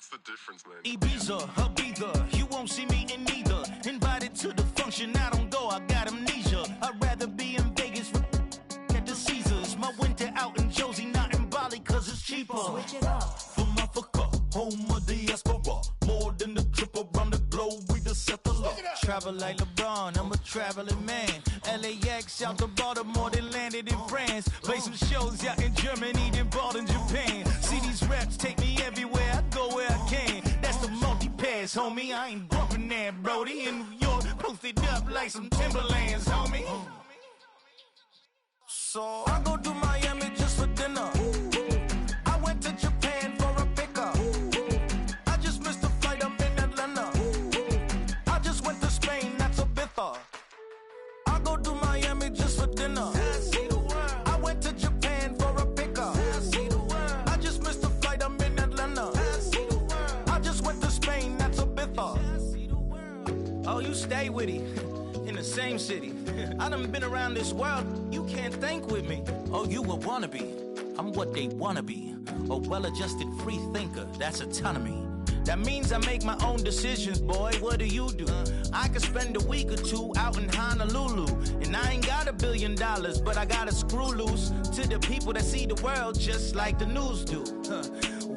What's the difference, man? Ibiza, Ibiza, you won't see me in neither. Invited to the function, I don't go, I got amnesia. I'd rather be in Vegas at the Caesars. My winter out in Josie, not in Bali, cause it's cheaper. Switch it up. From Africa, home of diaspora. More than the trip around the globe, we just set the law. Travel like LeBron, I'm a traveling man. LAX out to Baltimore, then landed in France. Play some shows out in Germany, then bought in Japan. See these raps take me everywhere, I go where I can. That's the multi-pass, homie. I ain't bumping that, Brody. In New York, posted up like some Timberlands, homie. So I go to Miami just for dinner. I went to Japan for a pickup. I just missed a flight, I'm in Atlanta. I just went to Spain, that's a bither. I go to Miami just for dinner. I went to Japan for a pickup. I just missed a flight, I'm in Atlanta. I just went to Spain, that's a bither. Oh, you stay with it. In the same city. I done been around this world, you can't think with me. Oh, you a wannabe, I'm what they wanna be. A well-adjusted free thinker, that's autonomy. That means I make my own decisions, boy, what do you do? I could spend a week or two out in Honolulu. And I ain't got $1 billion, but I got a screw loose to the people that see the world just like the news do.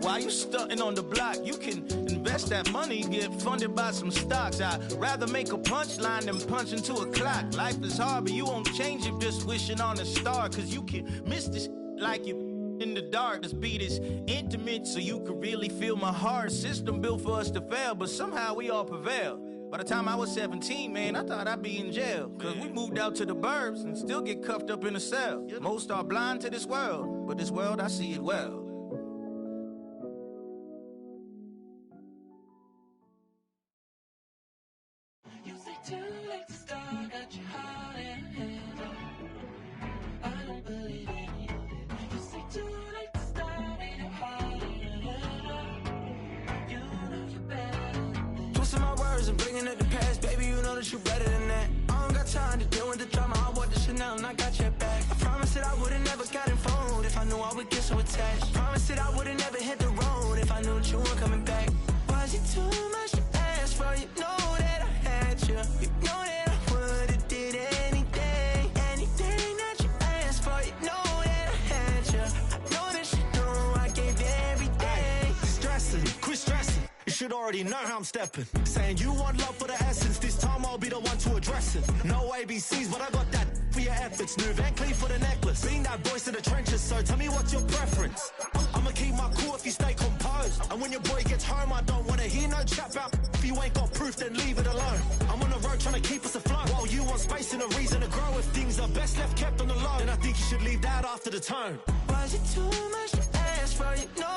While you stunting on the block, you can invest that money, get funded by some stocks. I'd rather make a punchline than punch into a clock. Life is hard, but you won't change it just wishing on a star. Cause you can miss this like you in the dark. This beat is intimate, so you can really feel my heart. System built for us to fail, but somehow we all prevail. By the time I was 17, man, I thought I'd be in jail. Cause we moved out to the burbs and still get cuffed up in a cell. Most are blind to this world, but this world, I see it well. Too late to start, got your heart in hand. I don't believe any of it. You say too late to start, ain't no heart in hand. You know you're better than that. Twisting my words and bringing it to pass, baby, you know that you're better than that. I don't got time to deal with the drama, I want the Chanel and I got your back. I promise that I would've never gotten phoned if I knew I would get so attached. I promise that I would've never hit the road if I knew that you weren't coming back. Was it too much to ask for? You know that I had you. You know that should already know how I'm stepping. Saying you want love for the essence, this time I'll be the one to address it. No ABCs, but I got that for your efforts. New Van Cleef for the necklace. Being that voice in the trenches, so tell me what's your preference. I'ma keep my cool if you stay composed. And when your boy gets home, I don't wanna hear no chat about if you ain't got proof, then leave it alone. I'm on the road trying to keep us afloat. While you want space and a reason to grow. If things are best left kept on the low, then I think you should leave that after the tone. Was it too much to ask for? You know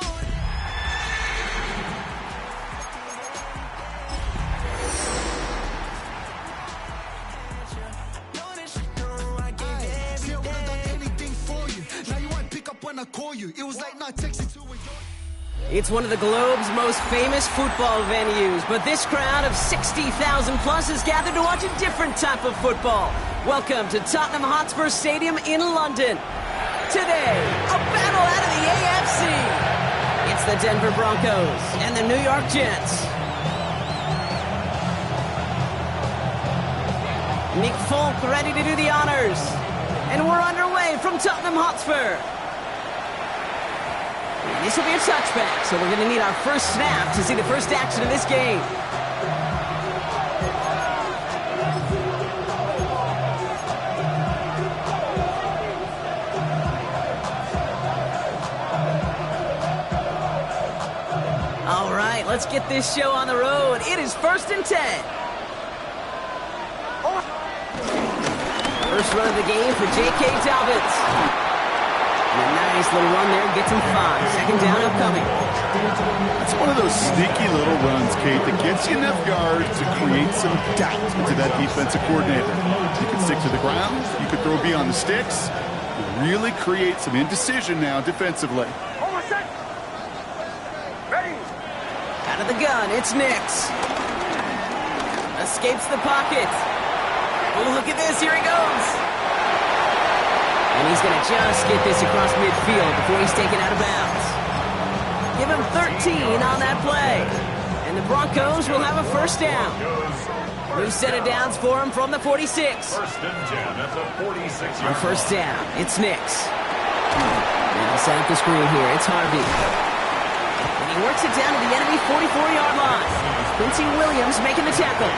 when I call you, it was like not texting to a... It's one of the globe's most famous football venues, but this crowd of 60,000 plus is gathered to watch a different type of football. Welcome to Tottenham Hotspur Stadium in London. Today, a battle out of the AFC. It's the Denver Broncos and the New York Jets. Nick Folk ready to do the honors. And we're underway from Tottenham Hotspur. This will be a touchback, so we're going to need our first snap to see the first action of this game. All right, let's get this show on the road. It is 1st and 10. First run of the game for J.K. Dobbins. And a nice little run there, gets him 5. Second down upcoming. It's one of those sneaky little runs, Kate, that gets you enough yards to create some doubt into that defensive coordinator. You can stick to the ground, you could throw beyond the sticks, really create some indecision now defensively. Out of the gun, it's Nix. Escapes the pocket. Oh, look at this, here he goes. And he's going to just get this across midfield before he's taken out of bounds. Give gave him 13 on that play. And the Broncos will have a first down. New set of downs for him from the 46. First and 10 at the 46. On first down, it's Nix. And he'll set up the screen here. It's Harvey. And he works it down to the enemy 44-yard line. Quincy Williams making the tackle.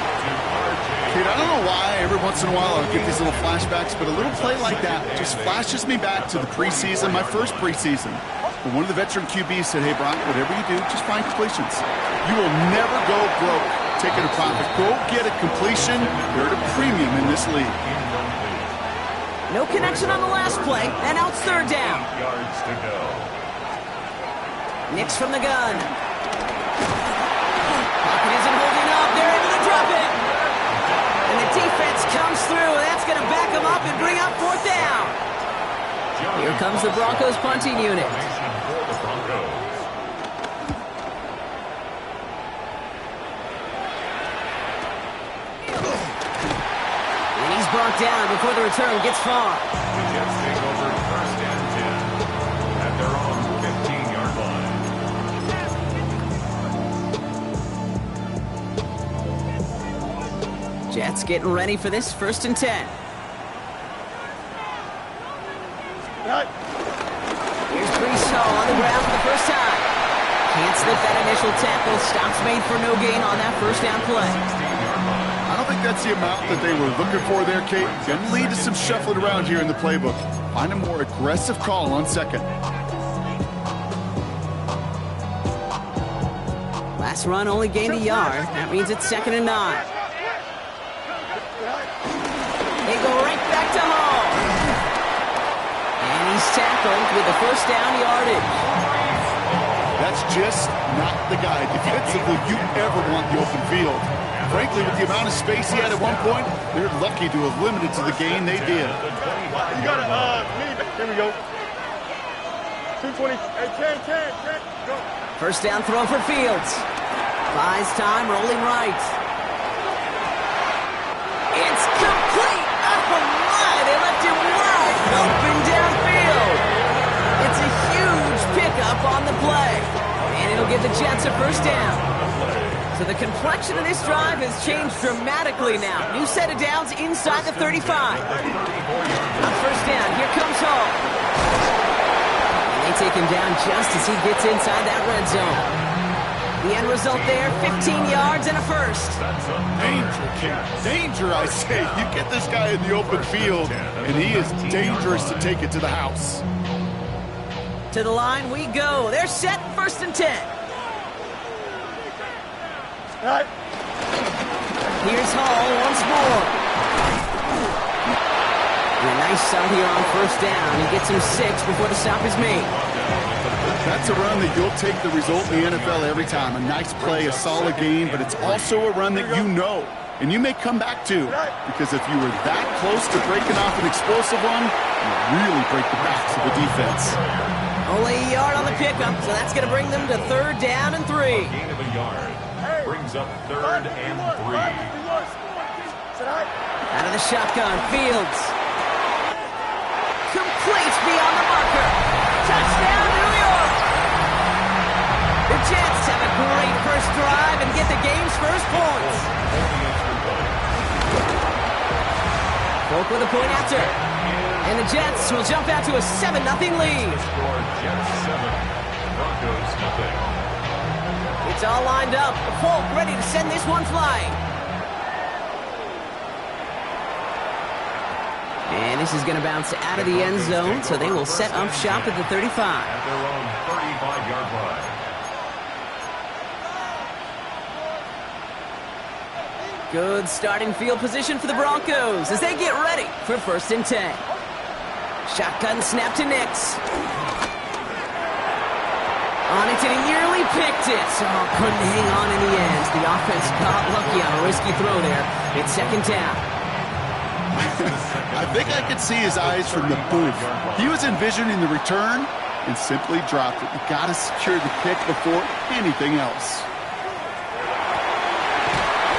Kid, I don't know why every once in a while I'll get these little flashbacks, but a little play like that just flashes me back to the preseason, my first preseason. But one of the veteran QBs said, hey, Brock, whatever you do, just find completions. You will never go broke taking a profit. Go get a completion. You're at a premium in this league. No connection on the last play, and now it's third down. Yards to go. Nix from the gun. Pocket isn't holding up. They're able to drop it. And the defense comes through, and that's going to back them up and bring up fourth down. Here comes the Broncos punting unit. For the Broncos. And he's brought down before the return gets far. The Jets take over first and 10 at their own 15-yard line. Jets getting ready for this first and 10. Here's Brees Hall on the ground for the first time. Can't slip that initial tackle. Stops made for no gain on that first down play. I don't think that's the amount that they were looking for there, Kate. Going to lead to some shuffling around here in the playbook. Find a more aggressive call on second. Last run only gained a yard. That means it's second and 9. They go right back to Hall. And he's tackled with the first down yardage. That's just not the guy defensively you ever want in the open field. Frankly, with the amount of space he had at one point, they're lucky to have limited to the gain they did. You got it. Here we go. 220. Hey, 10. Go. First down throw for Fields. Buys time, rolling right. It's complete. Oh, my. They left him wide open downfield. It's a huge pickup on the play. And it'll give the Jets a first down. So the complexion of this drive has changed dramatically now. New set of downs inside the 35. On first down, here comes Hall. And they take him down just as he gets inside that red zone. The end result there, 15 yards and a first. Danger, King. Danger, I say. You get this guy in the open field, and he is dangerous to take it to the house. To the line we go. They're set, first and 10. Here's Hall once more. And a nice start here on first down. He gets him 6 before the stop is made. That's a run that you'll take the result in the NFL every time. A nice play, a solid gain, but it's also a run that you know, and you may come back to, because if you were that close to breaking off an explosive one, you really break the backs of the defense. Only a yard on the pickup, so that's going to bring them to third down and 3. Gain of a yard brings up third and 3. Out of the shotgun, Fields. Complete beyond the marker. Touchdown, New York! The Jets have a great first drive and get the game's first points. Folk with a point after. And the Jets will jump out to a 7-0 lead. Score Jets 7, Broncos nothing. It's all lined up. Folk ready to send this one flying. And this is going to bounce out of the end zone, so they will set up shop at the 35. At their own 35-yard line. Good starting field position for the Broncos as they get ready for first and 10. Shotgun snap to Nix. On it, and he nearly picked it. Oh, couldn't hang on in the end. The offense got lucky on a risky throw there. It's second down. I think I could see his eyes from the booth. He was envisioning the return and simply dropped it. You got to secure the pick before anything else.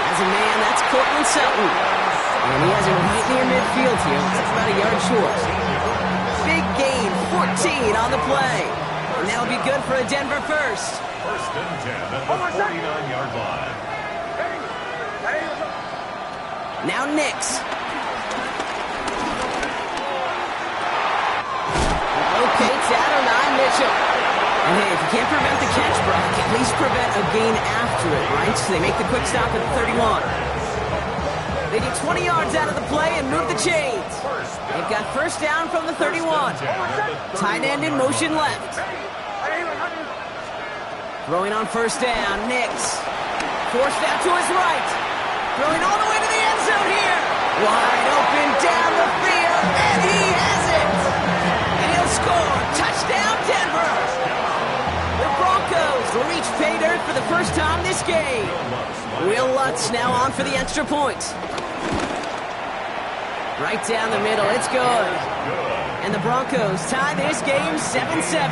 As a man, that's Cortland Sutton. And he has it right near midfield here. That's about a yard short. Big gain, 14 on the play. And that'll be good for a Denver first. and 10 at the 49-yard line. Now Nix. Locates Adonai Mitchell. And hey, if you can't prevent the catch, Brock, at least prevent a gain after it, right? So they make the quick stop at the 31. They get 20 yards out of the play and move the chains. They've got first down from the 31. Tight end in motion left. Throwing on first down, Nix. Forced out to his right. Throwing all the way to the end zone here. Wide open down the field, and he has it. And he'll score. Touchdown, Denver. The Broncos will reach pay dirt for the first time this game. Will Lutz now on for the extra point. Right down the middle, it's good. And the Broncos tie this game 7-7.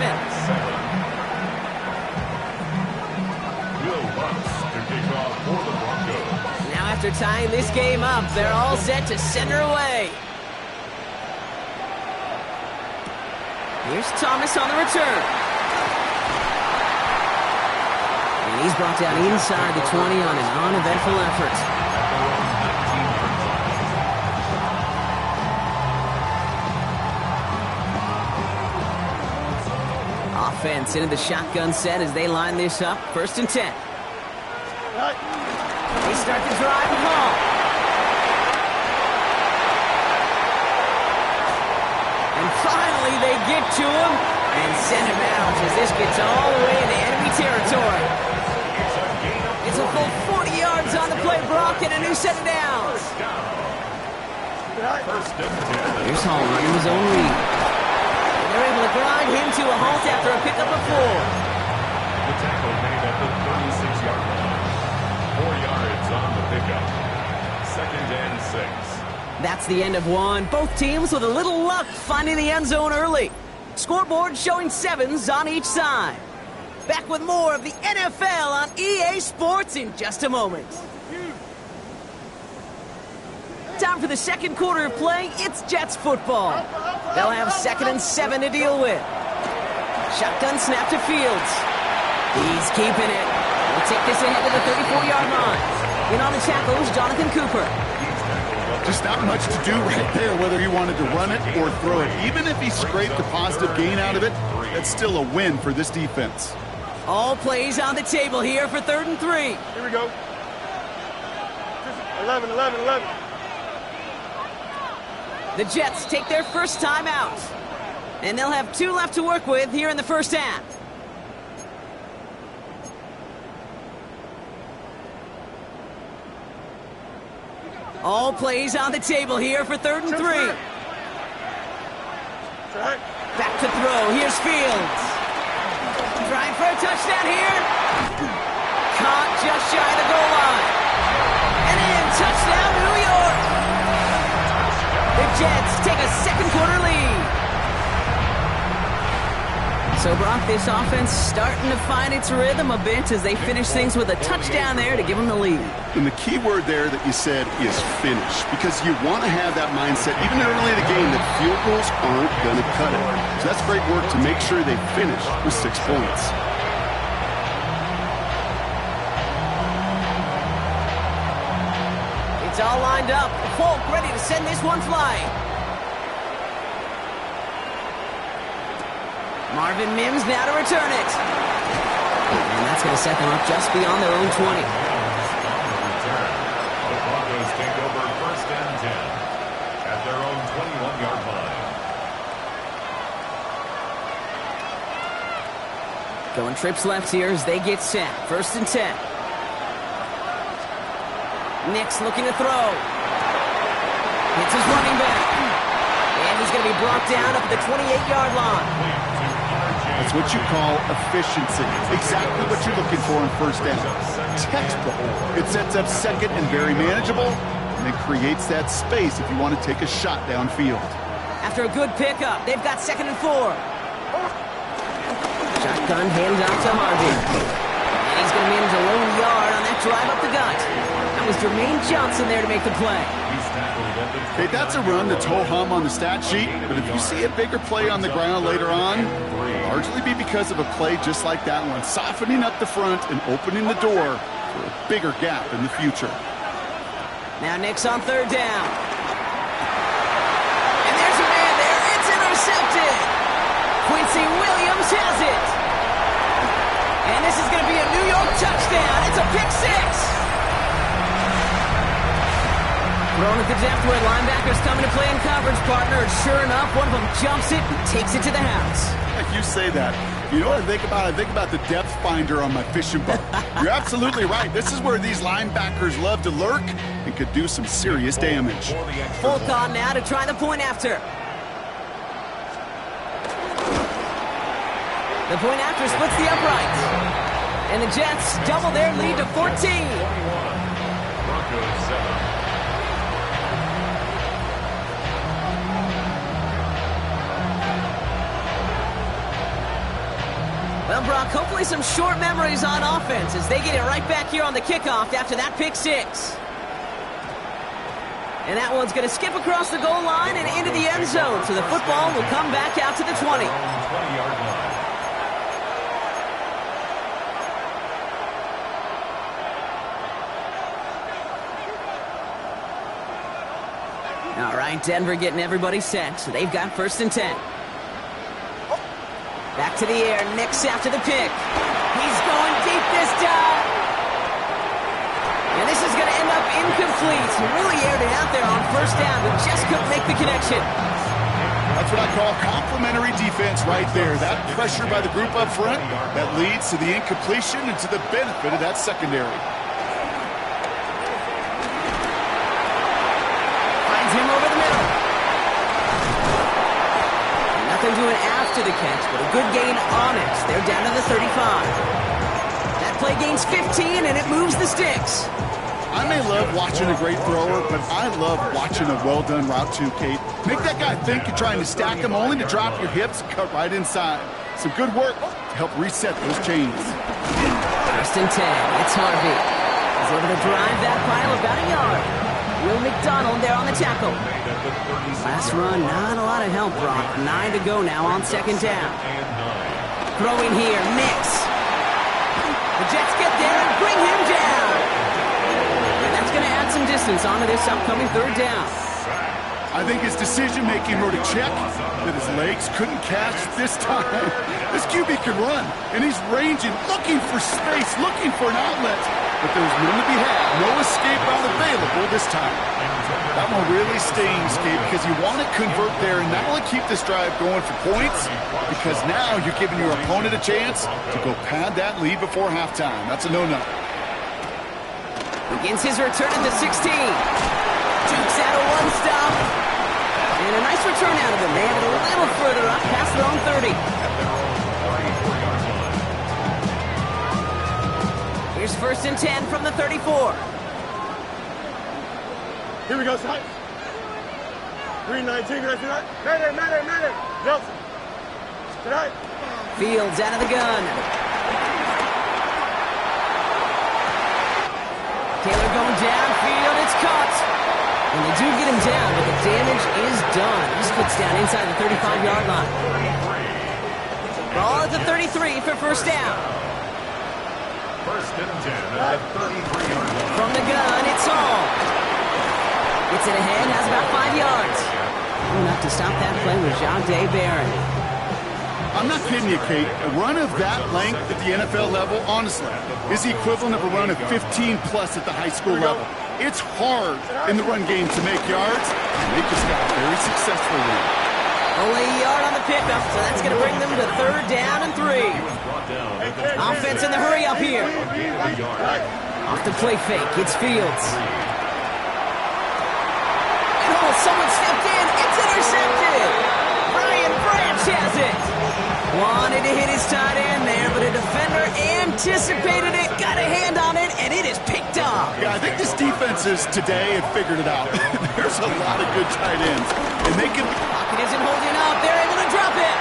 Will Lutz to kick off for the Broncos. Now after tying this game up, they're all set to send her away. Here's Thomas on the return. And he's brought down inside the 20 on an uneventful effort. Offense into the shotgun set as they line this up. First and 10. They start the drive and ball. And finally they get to him and send him out as this gets all the way into enemy territory. It's a full 40 yards on the play, Brock, and a new set of downs. Here's Hall running his own read. They're able to grind him to a halt after a pickup of 4. The tackle made at the 36-yard line. 4 yards on the pickup. Second and 6. That's the end of one. Both teams with a little luck finding the end zone early. Scoreboard showing 7s on each side. Back with more of the NFL on EA Sports in just a moment. Time for the second quarter of play. It's Jets football. They'll have 2nd and 7 to deal with. Shotgun snap to Fields. He's keeping it. He'll take this ahead to the 34-yard line. In on the tackles, Jonathan Cooper. Just not much to do right there, whether he wanted to run it or throw it. Even if he scraped a positive gain out of it, that's still a win for this defense. All plays on the table here for 3rd and 3. Here we go. 11. The Jets take their first time out. And they'll have 2 left to work with here in the first half. All plays on the table here for 3rd and 3. Back to throw. Here's Fields. Trying for a touchdown here. Caught just shy of the goal line. And in, touchdown, New York. The Jets take a second quarter lead. So, Brock, this offense starting to find its rhythm a bit as they finish things with a touchdown there to give them the lead. And the key word there that you said is finish, because you want to have that mindset, even early in the game, that field goals aren't going to cut it. So that's great work to make sure they finish with 6 points. It's all lined up. Folk ready to send this one flying. Marvin Mims now to return it. And that's going to set them up just beyond their own 20. The Broncos take over 1st and 10 at their own 21-yard line. Going trips left here as they get set. 1st and 10. Nix looking to throw. It's his running back. And he's going to be brought down up at the 28-yard line. That's what you call efficiency. Exactly what you're looking for in first down. Textbook. It sets up 2nd and very manageable, and it creates that space if you want to take a shot downfield. After a good pickup, they've got 2nd and 4. Shotgun hands out to Harvey. And he's going to manage a lone yard on that drive up the gut. That was Jermaine Johnson there to make the play. Okay, that's a run that's ho-hum on the stat sheet, but if you see a bigger play on the ground later on, it'll largely be because of a play just like that one, softening up the front and opening the door for a bigger gap in the future. Now Nick's on third down. And there's a man there. It's intercepted. Quincy Williams has it. And this is going to be a New York touchdown. It's a pick six. Thrown at the depth where linebackers coming to play in coverage, partner. And sure enough, one of them jumps it and takes it to the house. You say that. You know what I think about? I think about the depth finder on my fishing boat. You're absolutely right. This is where these linebackers love to lurk and could do some serious damage. Full on now to try the point after. The point after splits the upright. And the Jets double their lead to 14. Broncos 7. Well, Brock, hopefully some short memories on offense as they get it right back here on the kickoff after that pick six. And that one's going to skip across the goal line and into the end zone, so the football will come back out to the 20. 20-yard line. All right, Denver getting everybody set, so they've got 1st and 10. Back to the air, Nix after the pick. He's going deep this time. And this is going to end up incomplete. He really aired it out there on 1st down, but just couldn't make the connection. That's what I call complementary defense right there. That pressure by the group up front, that leads to the incompletion and to the benefit of that secondary. Finds him over the middle. Nothing doing after the catch, but a good gain on it. They're down to the 35. That play gains 15, and it moves the sticks. I may love watching a great thrower, but I love watching a well-done route too, Kate. Make that guy think you're trying to stack him only to drop your hips and cut right inside. Some good work to help reset those chains. 1st and 10. It's Harvey. He's able to drive that pile about a yard. Will McDonald there on the tackle. Last run, not a lot of help, Brock. 9 to go now on 2nd down. Throwing here, Nix. The Jets get there and bring him down. And that's going to add some distance onto this upcoming 3rd down. I think his decision-making wrote a check that his legs couldn't catch this time. This QB can run, and he's ranging, looking for space, looking for an outlet. But there's none to be had. No escape route available this time. That one really stings, Gabe, because you want to convert there and not only keep this drive going for points, because now you're giving your opponent a chance to go pad that lead before halftime. That's a no-no. Begins his return at the 16. Dukes out a one stop. And a nice return out of him. They have it a little further up past their own 30. Here's 1st and 10 from the 34. Here we go, side. 319, good tonight. Medic. Nelson. Tonight. Fields out of the gun. Taylor going downfield. It's caught. And they do get him down, but the damage is done. He splits down inside the 35-yard line. Ball at the 33 for 1st down. 1st and 10 at the 33-yard line. From the gun, it's all. Gets it ahead, has about 5 yards. Enough to stop that play with Jahdae Barron. I'm not kidding you, Kate. A run of that length at the NFL level, honestly, is the equivalent of a run of 15-plus at the high school level. It's hard in the run game to make yards, and they just got a very successful one. Only a yard on the pickup, so that's going to bring them to 3rd down and 3. Offense in the hurry up here. Off the play fake, it's Fields. Oh, someone stepped in. It's intercepted. Brian Branch has it. Wanted to hit his tight end there, but a defender anticipated it, got a hand on it, and it is picked up. Yeah, I think this defenses today have figured it out. There's a lot of good tight ends, and they can... Pocket isn't holding up. They're able to drop it.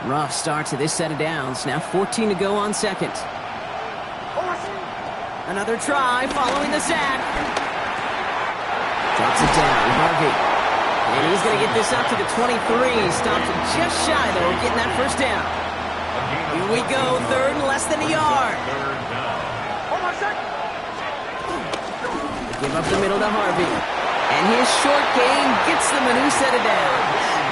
Rough start to this set of downs. Now 14 to go on second. Another try following the sack. Drops it down, Harvey. And he's going to get this up to the 23. Stopped just shy, though, of getting that first down. Here we go, third and less than a yard. Give up the middle to Harvey. And his short gain gets them a new set of downs.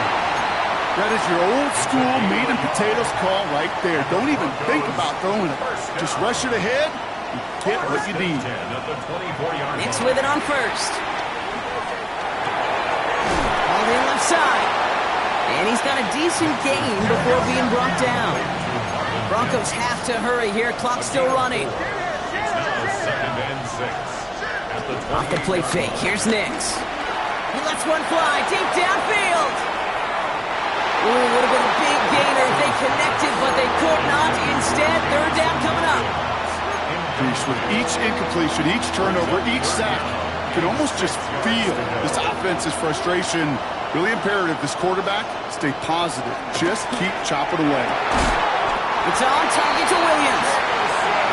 That is your old school meat and potatoes call right there. Don't even think about throwing it. Just rush it ahead and get what you need. Nix with it on first. All in left side. And he's got a decent gain before being brought down. Broncos have to hurry here. Clock's still running. Off the play fake. Here's Nix. He lets one fly deep downfield. Ooh, would have been a big gainer if they connected, but they could not. Instead, third down coming up. With each incompletion, each turnover, each sack, you can almost just feel this offense's frustration. Really imperative, this quarterback, stay positive. Just keep chopping away. It's on target to Williams.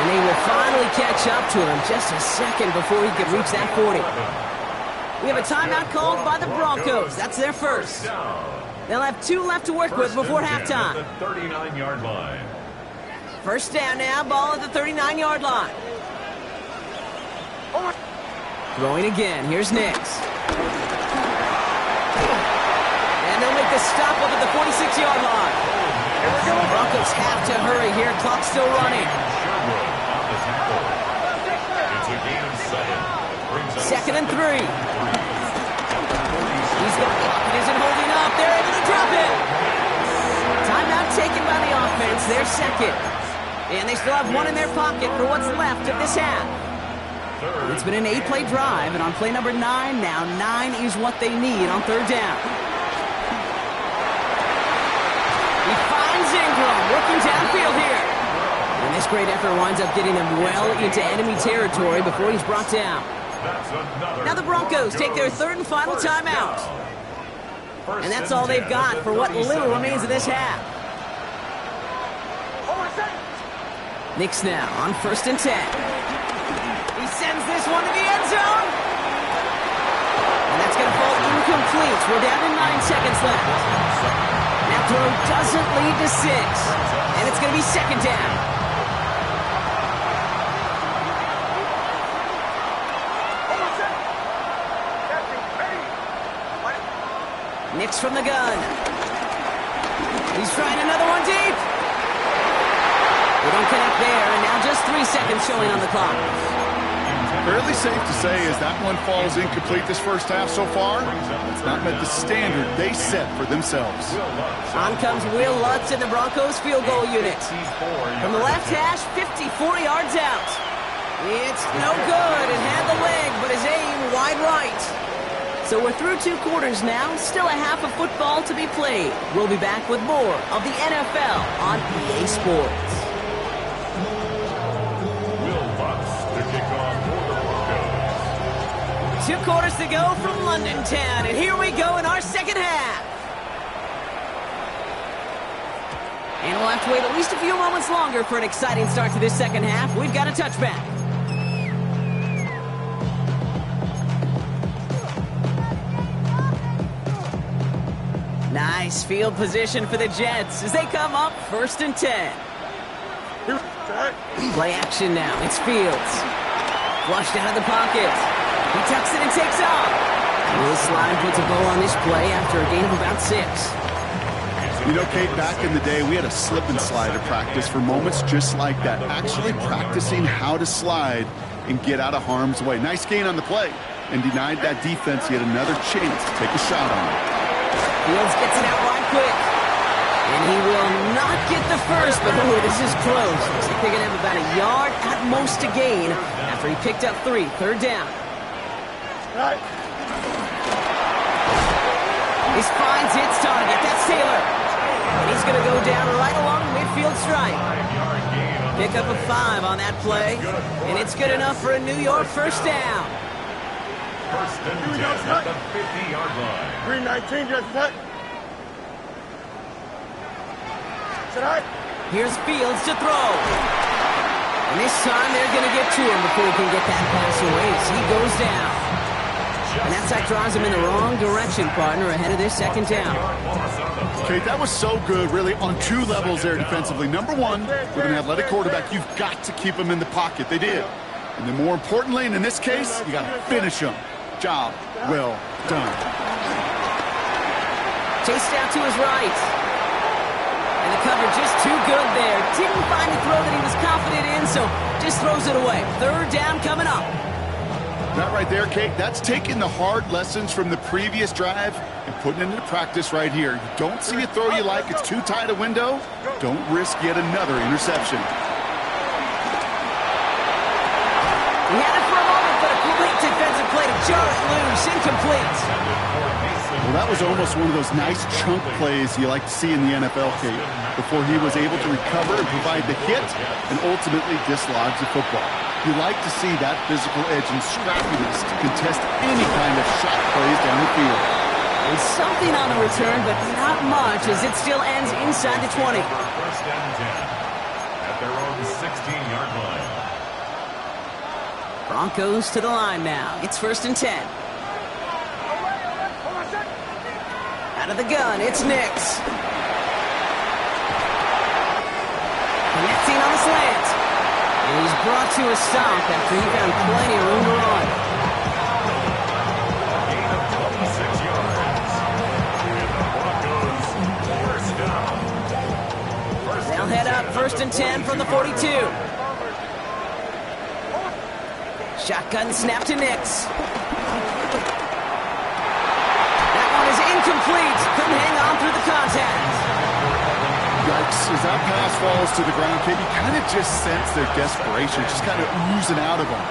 And they will finally catch up to him just a second before he can reach that 40. We have a timeout called by the Broncos. That's their first. They'll have 2 left to work with before halftime. At the 39-yard line. First down now, ball at the 39-yard line. Throwing again, here's Nix. And they'll make the stop up at the 46-yard line. Broncos have to hurry here, clock's still running. Second and 3. He's got the pocket, isn't holding up. They're able to drop it. Timeout taken by the offense. They're second. And they still have one in their pocket for what's left of this half. It's been an 8-play drive, and on play number 9, now 9 is what they need on third down. He finds Ingram working downfield here. And this great effort winds up getting him well into enemy territory before he's brought down. Now the Broncos take their third and final timeout. And that's all they've got for what little remains of this half. Nix now on first and 10. He sends this one to the end zone. And that's going to fall incomplete. We're down to 9 seconds left. That throw doesn't lead to 6. And it's going to be second down. Nix from the gun. He's trying another one deep. They don't connect there, and now just 3 seconds showing on the clock. Fairly safe to say as that one falls incomplete this first half so far, it's not met the standard they set for themselves. On comes Will Lutz in the Broncos field goal unit. From the left hash, 54 yards out. It's no good. It had the leg, but his aim wide right. So we're through 2 quarters now, still a half of football to be played. We'll be back with more of the NFL on EA Sports. Will Lutz to kick off for the Broncos. 2 quarters to go from London Town, and here we go in our second half. And we'll have to wait at least a few moments longer for an exciting start to this second half. We've got a touchback. Nice field position for the Jets as they come up first and 10. Play action now. It's Fields. Flushed out of the pocket. He tucks it and takes off. Will Slide puts a bow on this play after a gain of about 6. You know, Kate, back in the day, we had a slip and slide at practice for moments just like that. Actually practicing how to slide and get out of harm's way. Nice gain on the play and denied that defense yet another chance to take a shot on it. Fields gets it out wide quick. And he will not get the first, but oh, this is close. Looks like they're going to have about a yard at most to gain after he picked up 3. Third down. He finds its target. That's Taylor. And he's going to go down right along the midfield stripe. Pick up a 5 on that play. And it's good enough for a New York first down. First and 10 at the 50-yard line. 319 just set. Here's Fields to throw. And this time they're going to get to him before he can get that pass away as he goes down. And that sack drives him in the wrong direction, partner, ahead of this second down. Okay, that was so good, really, on two levels there defensively. Number one, with an athletic quarterback, you've got to keep him in the pocket. They did. And then more importantly, and in this case, you got to finish him. Job well done. Chased out to his right. And the cover just too good there. Didn't find a throw that he was confident in, so just throws it away. Third down coming up. That right there, Kate, that's taking the hard lessons from the previous drive and putting it into practice right here. You don't see a throw you like, it's too tight a window, don't risk yet another interception. He had it for a moment, but a great defensive play to jar it loose. Incomplete. Well, that was almost one of those nice chunk plays you like to see in the NFL, Kate, before he was able to recover and provide the hit and ultimately dislodge the football. You like to see that physical edge and scrappiness to contest any kind of shot plays down the field. There's something on the return, but not much, as it still ends inside the 20. First down 10 at their own 16-yard line. Broncos to the line now. It's 1st and 10. Out of the gun, it's Nix. Connecting on the slant. And he's brought to a stop after he found plenty of room to run. Gain of 26 yards. And the Broncos first down. They'll head up 1st and 10 from the 42. Shotgun snap to Nix. That one is incomplete. Couldn't hang on through the contact. Yikes, as that pass falls to the ground, Kate, you kind of just sense their desperation, just kind of oozing out of them.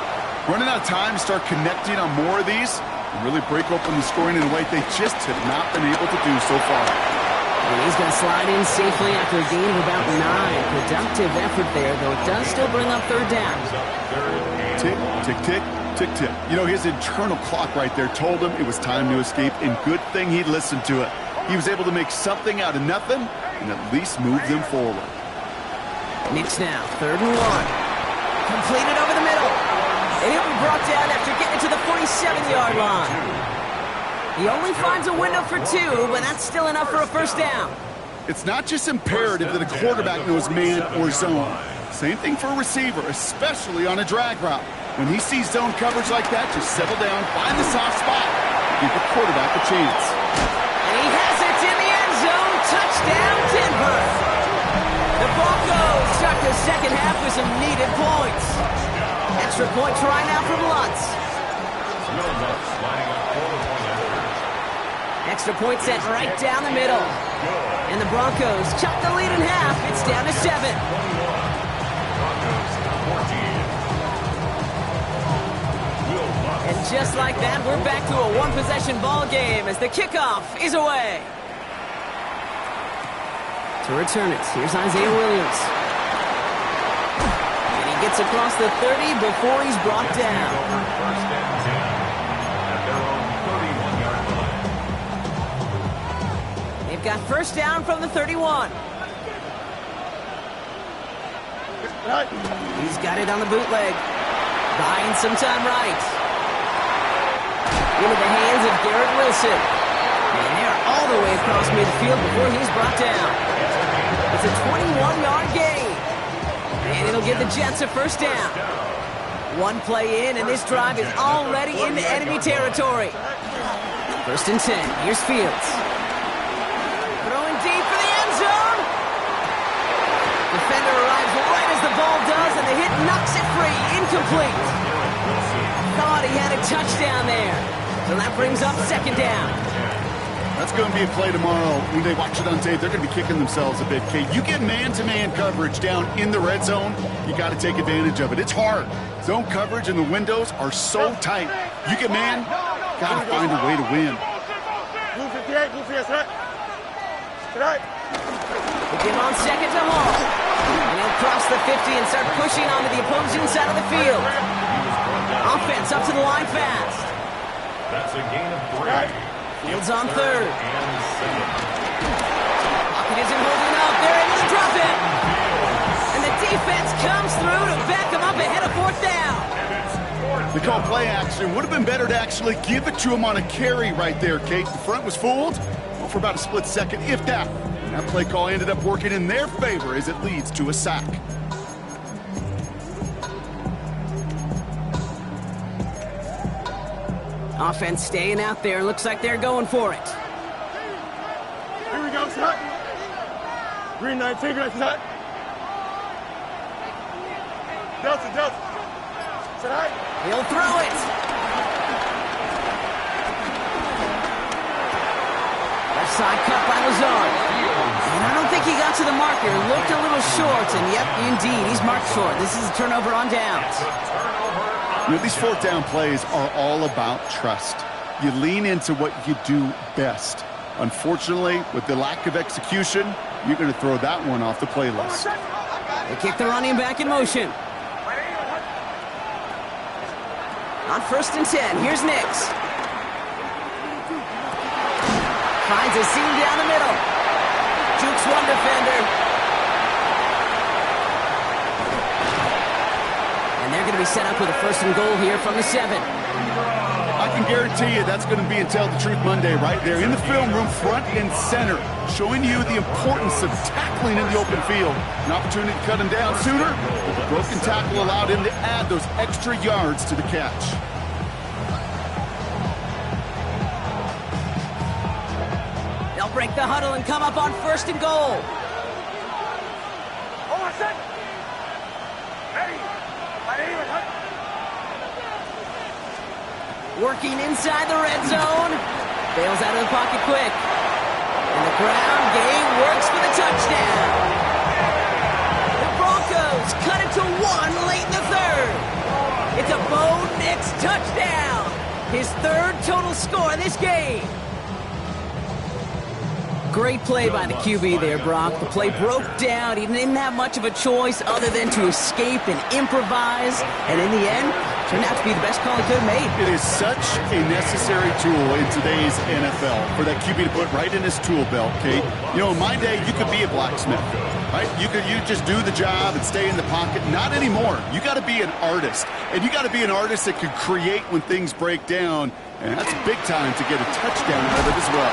Running out of time to start connecting on more of these and really break open the scoring in a way they just have not been able to do so far. And he's going to slide in safely after a gain of about 9. Productive effort there, though it does still bring up third down. Tick, tick, tick, tick, tick. You know, his internal clock right there told him it was time to escape, and good thing he listened to it. He was able to make something out of nothing and at least move them forward. Nix now, 3rd and 1. Completed over the middle. And he'll be brought down after getting to the 47-yard line. He only finds a window for 2, but that's still enough for a first down. It's not just imperative that a quarterback knows man or zone. Same thing for a receiver, especially on a drag route. When he sees zone coverage like that, just settle down, find the soft spot, give the quarterback a chance. And he has it in the end zone. Touchdown, Denver. The Broncos start the second half with some needed points. Extra point try now from Lutz. Extra point set right down the middle. And the Broncos chop the lead in half. It's down to 7. And just like that, we're back to a one-possession ball game as the kickoff is away. To return it, here's Isaiah Williams. And he gets across the 30 before he's brought down. First and 10 at their own 31-yard line. They've got first down from the 31. He's got it on the bootleg. Buying some time right. Into the hands of Garrett Wilson. And they're all the way across midfield before he's brought down. It's a 21-yard gain. And it'll give the Jets a first down. One play in, and this drive is already into enemy territory. 1st and 10. Here's Fields. Throwing deep for the end zone. Defender arrives right as the ball does, and the hit knocks it free. Incomplete. Thought he had a touchdown there. So that brings up second down. That's going to be a play tomorrow. When they watch it on tape, they're going to be kicking themselves a bit, Kate. You get man-to-man coverage down in the red zone, you got to take advantage of it. It's hard. Zone coverage and the windows are so tight. You get man, got to find a way to win. They give on second to Hall. And he'll cross the 50 and start pushing onto the opposing side of the field. Offense up to the line fast. That's a gain of 3. Fields on 3rd. And 7. Clock pocket isn't holding up. They're able to drop it. And the defense comes through to back them up ahead of 4th down. They call play action. Would have been better to actually give it to him on a carry right there, Kate. The front was fooled for about a split second, if that. And that play call ended up working in their favor as it leads to a sack. Offense staying out there. Looks like they're going for it. Here we go, set. Green 19, green set. Delta. Set. He'll throw it. Left side cut by Lazard. And I don't think he got to the marker. Looked a little short, and yep, indeed, he's marked short. This is a turnover on downs. You know, these 4th down plays are all about trust. You lean into what you do best. Unfortunately, with the lack of execution, you're going to throw that one off the playlist. They kick the running back in motion. On 1st and 10, here's Nix. Finds a seam down the middle. Jukes one defender. And they're going to be set up with a 1st and goal here from the 7. I can guarantee you that's going to be in Tell the Truth Monday right there in the film room, front and center, showing you the importance of tackling in the open field. An opportunity to cut him down sooner, but the broken tackle allowed him to add those extra yards to the catch. They'll break the huddle and come up on 1st and goal. Hold on, set. Hey. Working inside the red zone. Bails out of the pocket quick. And the ground game works for the touchdown. The Broncos cut it to 1 late in the 3rd. It's a Bo Nix touchdown. His 3rd total score in this game. Great play by the QB there, Brock. The play broke down. He didn't have much of a choice other than to escape and improvise. And in the end, turned out to be the best call he could have made. It is such a necessary tool in today's NFL for that QB to put right in his tool belt, Kate. You know, in my day, you could be a blacksmith, right? You just do the job and stay in the pocket. Not anymore. You got to be an artist. And you got to be an artist that can create when things break down. And that's big time to get a touchdown out of it as well.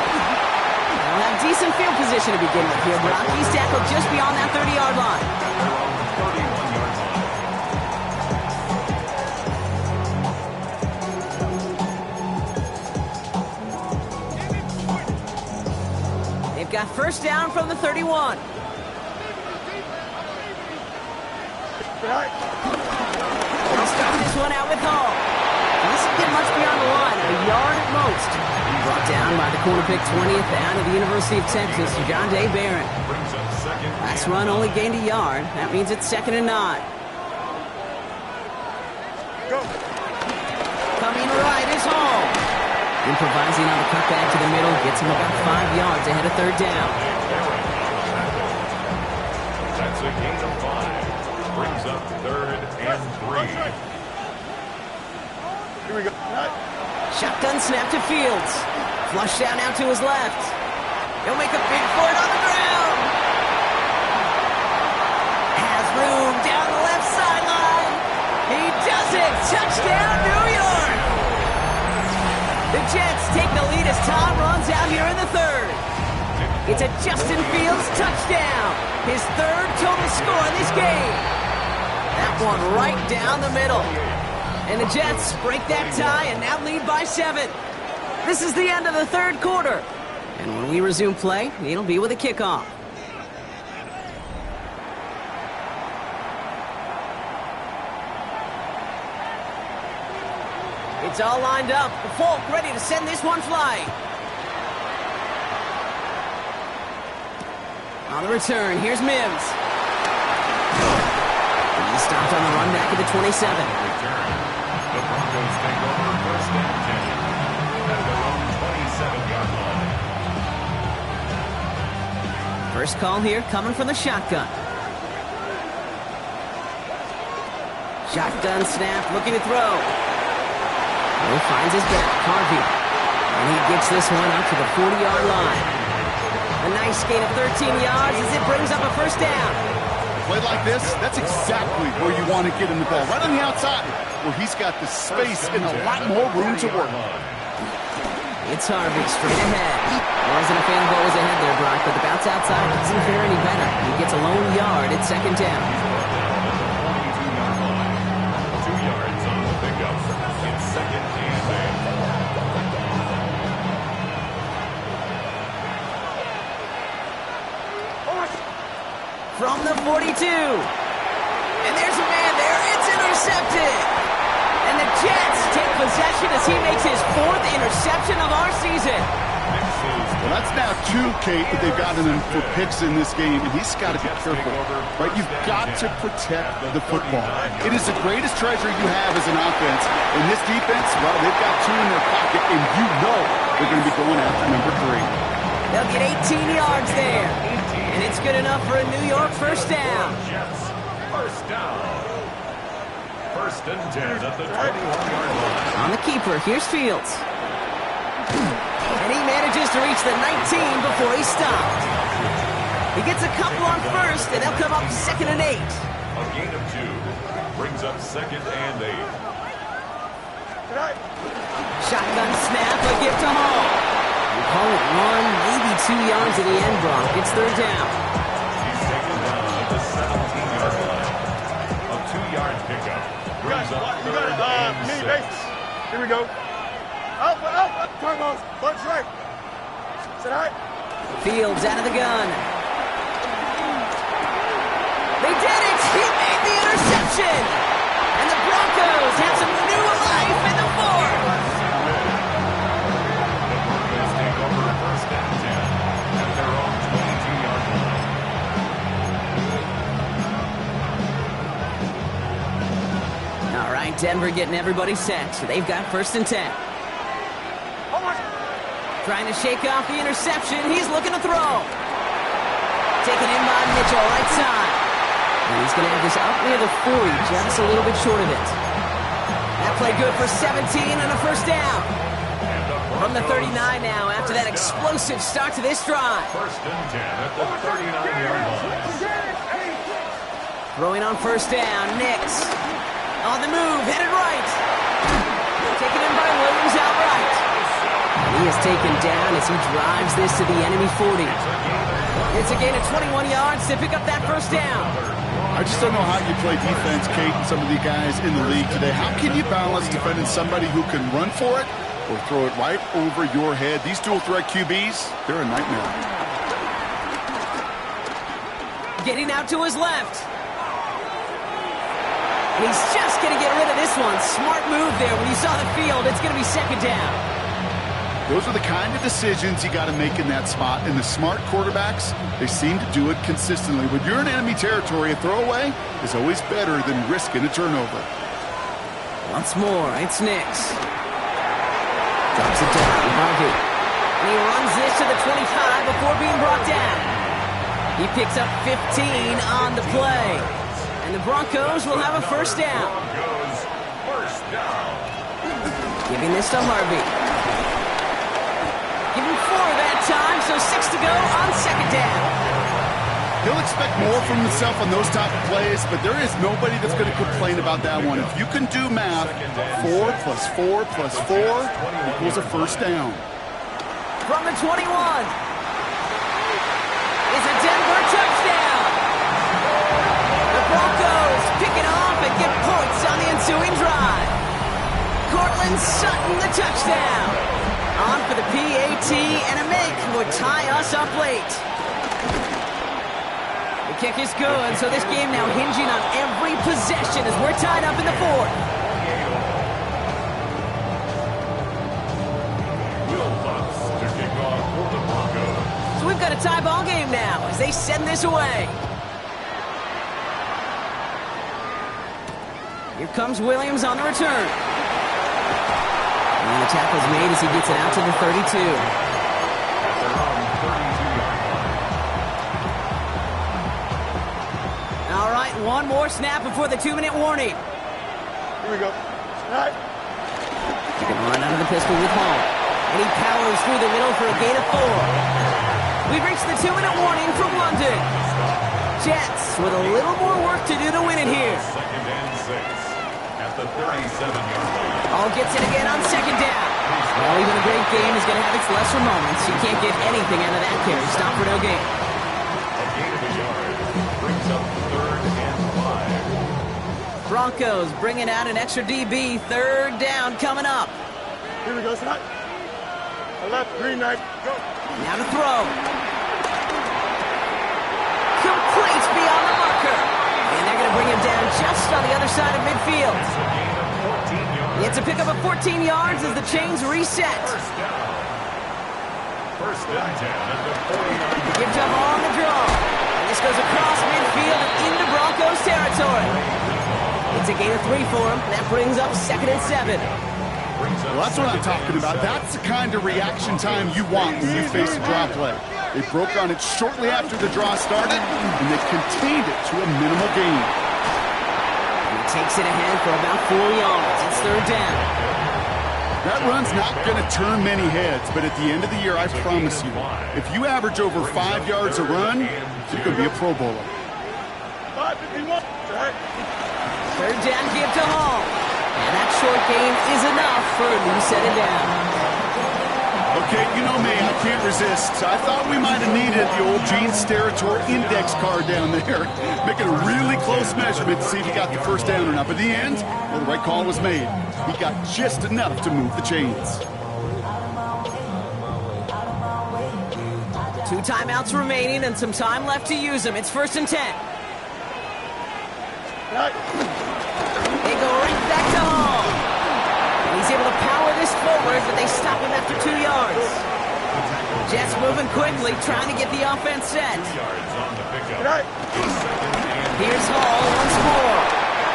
They'll have decent field position to begin with here, Brock. He's tackled just beyond that 30-yard line. They've got 1st down from the 31. They'll start this one out with Hall. This doesn't get much beyond the line, a yard at most. Brought down by the corner pick 20th out of the University of Texas, John Day Barron. Last run only gained a yard. That means it's 2nd and 9. Go. Coming right is Hall. Improvising on the cutback to the middle, gets him about 5 yards ahead of 3rd down. That's a gain of 5. Brings up 3rd and 3. Here we go. Shotgun snap to Fields. Flush down now to his left. He'll make a big for it on the ground. Has room down the left sideline. He does it. Touchdown, New York. The Jets take the lead as Tom runs out here in the 3rd. It's a Justin Fields touchdown. His 3rd total score in this game. That one right down the middle. And the Jets break that tie and now lead by 7. This is the end of the 3rd quarter. And when we resume play, it'll be with a kickoff. It's all lined up. The Folk ready to send this one flying. On the return, here's Mims. He's stopped on the run back at the 27. Return. The Broncos take over 1st and 10 at their own 27-yard line. First call here coming from the shotgun. Shotgun snap, looking to throw. He finds his back, Harvey. And he gets this one up to the 40-yard line. A nice gain of 13 yards as it brings up a first down. Play like this, that's exactly where you want to get him the ball. Right on the outside, where he's got the space and a lot more room to work. It's Harvey straight ahead. Wasn't a fan of what was ahead there, Brock, but the bounce outside doesn't fare any better. He gets a lone yard at second down. 22-yard line. 2 yards on the pickup. It's second and 8. From the 42. And there's a man there. It's intercepted. And the Jets take possession as he makes his 4th interception of our season. Well, that's now 2, Kate, that they've gotten him for picks in this game, and he's got to be careful, right? You've got to protect the football. It is the greatest treasure you have as an offense. And this defense, well, they've got 2 in their pocket, and you know they're going to be going after number 3. They'll get 18 yards there. And it's good enough for a New York first down. Jets, first down. First and 10 at the 21-yard line. On the keeper, here's Fields. And he manages to reach the 19 before he stopped. He gets a couple on first, and they'll come up second and 8. A gain of 2 brings up second and 8. Shotgun snap, a gift to Hall. We call it 1, maybe 2 yards at the end, Brock. It's third down. He's taken down at the 17-yard line. A 2-yard pickup brings up third and 6. Here we go. Up, turbos, bunch right. Sit high. Fields out of the gun. They did it! He made the interception! And the Broncos have some new life in the 4th. The Broncos take over first and 10 at their own 22-yard line. All right, Denver getting everybody set. So they've got first and 10. Trying to shake off the interception. He's looking to throw. Taken in by Mitchell, right side. And he's going to have this up near the 40, just a little bit short of it. That play good for 17 and a first down. From the 39 now, after that explosive start to this drive. First and 10 at the 39-yard line. Throwing on first down, Nix. On the move, headed right. Taken in by Williams outright. He is taken down as he drives this to the enemy 40. It's a gain of 21 yards to pick up that first down. I just don't know how you play defense, Kate, and some of the guys in the league today. How can you balance defending somebody who can run for it or throw it right over your head? These dual threat QBs, they're a nightmare. Getting out to his left. And he's just going to get rid of this one. Smart move there. When you saw the field, it's going to be second down. Those are the kind of decisions you got to make in that spot. And the smart quarterbacks, they seem to do it consistently. When you're in enemy territory, a throwaway is always better than risking a turnover. Once more, it's Nix. Drops it down, Harvey. And he runs this to the 25 before being brought down. He picks up 15 on the play. And the Broncos will have a first down. Broncos, first down. Giving this to Harvey. Give him 4 that time, so 6 to go on second down. He'll expect more from himself on those type of plays, but there is nobody that's going to complain about that one. If you can do math, 4 plus 4 plus 4 equals a first down. From the 21 is a Denver touchdown. The Broncos pick it off and get points on the ensuing drive. Cortland Sutton the touchdown. On for the PAT and a make would tie us up late. The kick is good, so this game now hinging on every possession as we're tied up in the 4th. Will Lutz to kick off for the Broncos. So we've got a tie ball game now as they send this away. Here comes Williams on the return. And the tackle's made as he gets it out to the 32. All right, one more snap before the 2-minute warning. Here we go. Right. He can run out of the pistol with Hall. And he powers through the middle for a gain of 4. We've reached the 2-minute warning from London. Jets with a little more work to do to win it here. Second and 6 at the 37-yard line. All gets it again on second down. Well, even a great game is going to have its lesser moments. You can't get anything out of that carry. Stop for no gain. A gain of a yard brings up third and 5. Broncos bringing out an extra DB. Third down coming up. Here we go, Scott. I left, green knife, go. Now to throw. Complete beyond the marker. And they're going to bring him down just on the other side of midfield. It's a pickup of 14 yards as the chains reset. First and 10 at the 40-yard line. Gives up on the draw. And this goes across midfield and into Broncos territory. It's a gain of 3 for him. That brings up second and 7. Well, that's what I'm talking about. That's the kind of reaction time you want when you face a draw play. They broke on it shortly after the draw started, and they contained it to a minimal gain. He takes it ahead for about 4 yards. It's third down. That run's not going to turn many heads, but at the end of the year, I promise you, if you average over 5 yards a run, you're going to be a Pro Bowler. 551. Third down give to Hall. And that short gain is enough for a new set of down. Okay, you know me, I can't resist. I thought we might have needed the old Gene Steratore index card down there. Making a really close measurement to see if he got the first down or not. But in the end, well, the right call was made. He got just enough to move the chains. 2 timeouts remaining and some time left to use them. It's first and 10. They go right back to Hall. He's able to power this forward, but they stop him after 2 yards. Jets moving quickly, trying to get the offense set. Here's Hall once more.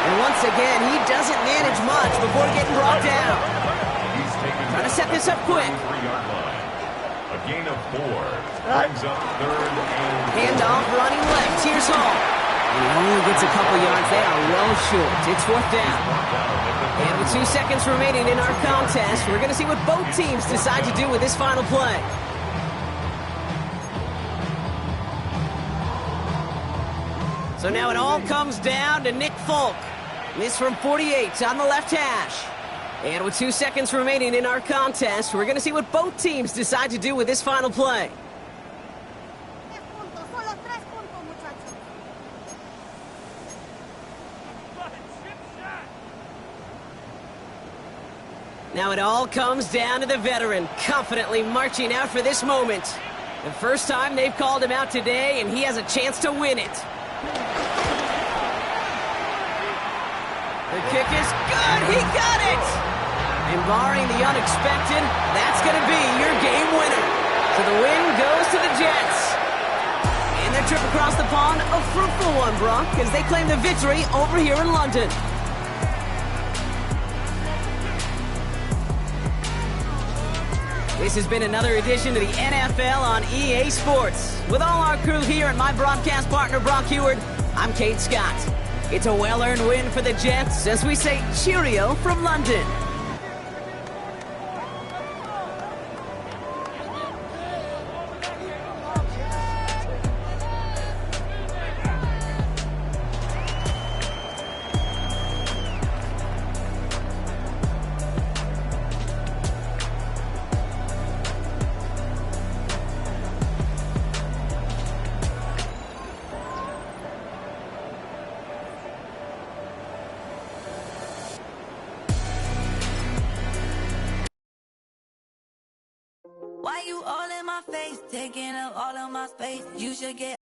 And once again, he doesn't manage much before getting brought down. Trying to set this up quick. A gain of 4 brings up third and Handoff running left. Here's Hall. He only gets a couple yards. They are well short. It's fourth down. And with 2 seconds remaining in our contest, we're going to see what both teams decide to do with this final play. So now it all comes down to Nick Folk. This from 48 on the left hash. And with 2 seconds remaining in our contest, we're going to see what both teams decide to do with this final play. Now it all comes down to the veteran, confidently marching out for this moment. The first time they've called him out today, and he has a chance to win it. The kick is good. He got it! And barring the unexpected, that's going to be your game winner. So the win goes to the Jets. And their trip across the pond, a fruitful one, Bronc, as they claim the victory over here in London. This has been another edition of the NFL on EA Sports. With all our crew here and my broadcast partner, Brock Heward, I'm Kate Scott. It's a well-earned win for the Jets as we say cheerio from London. Why you all in my face, taking up all of my space? You should get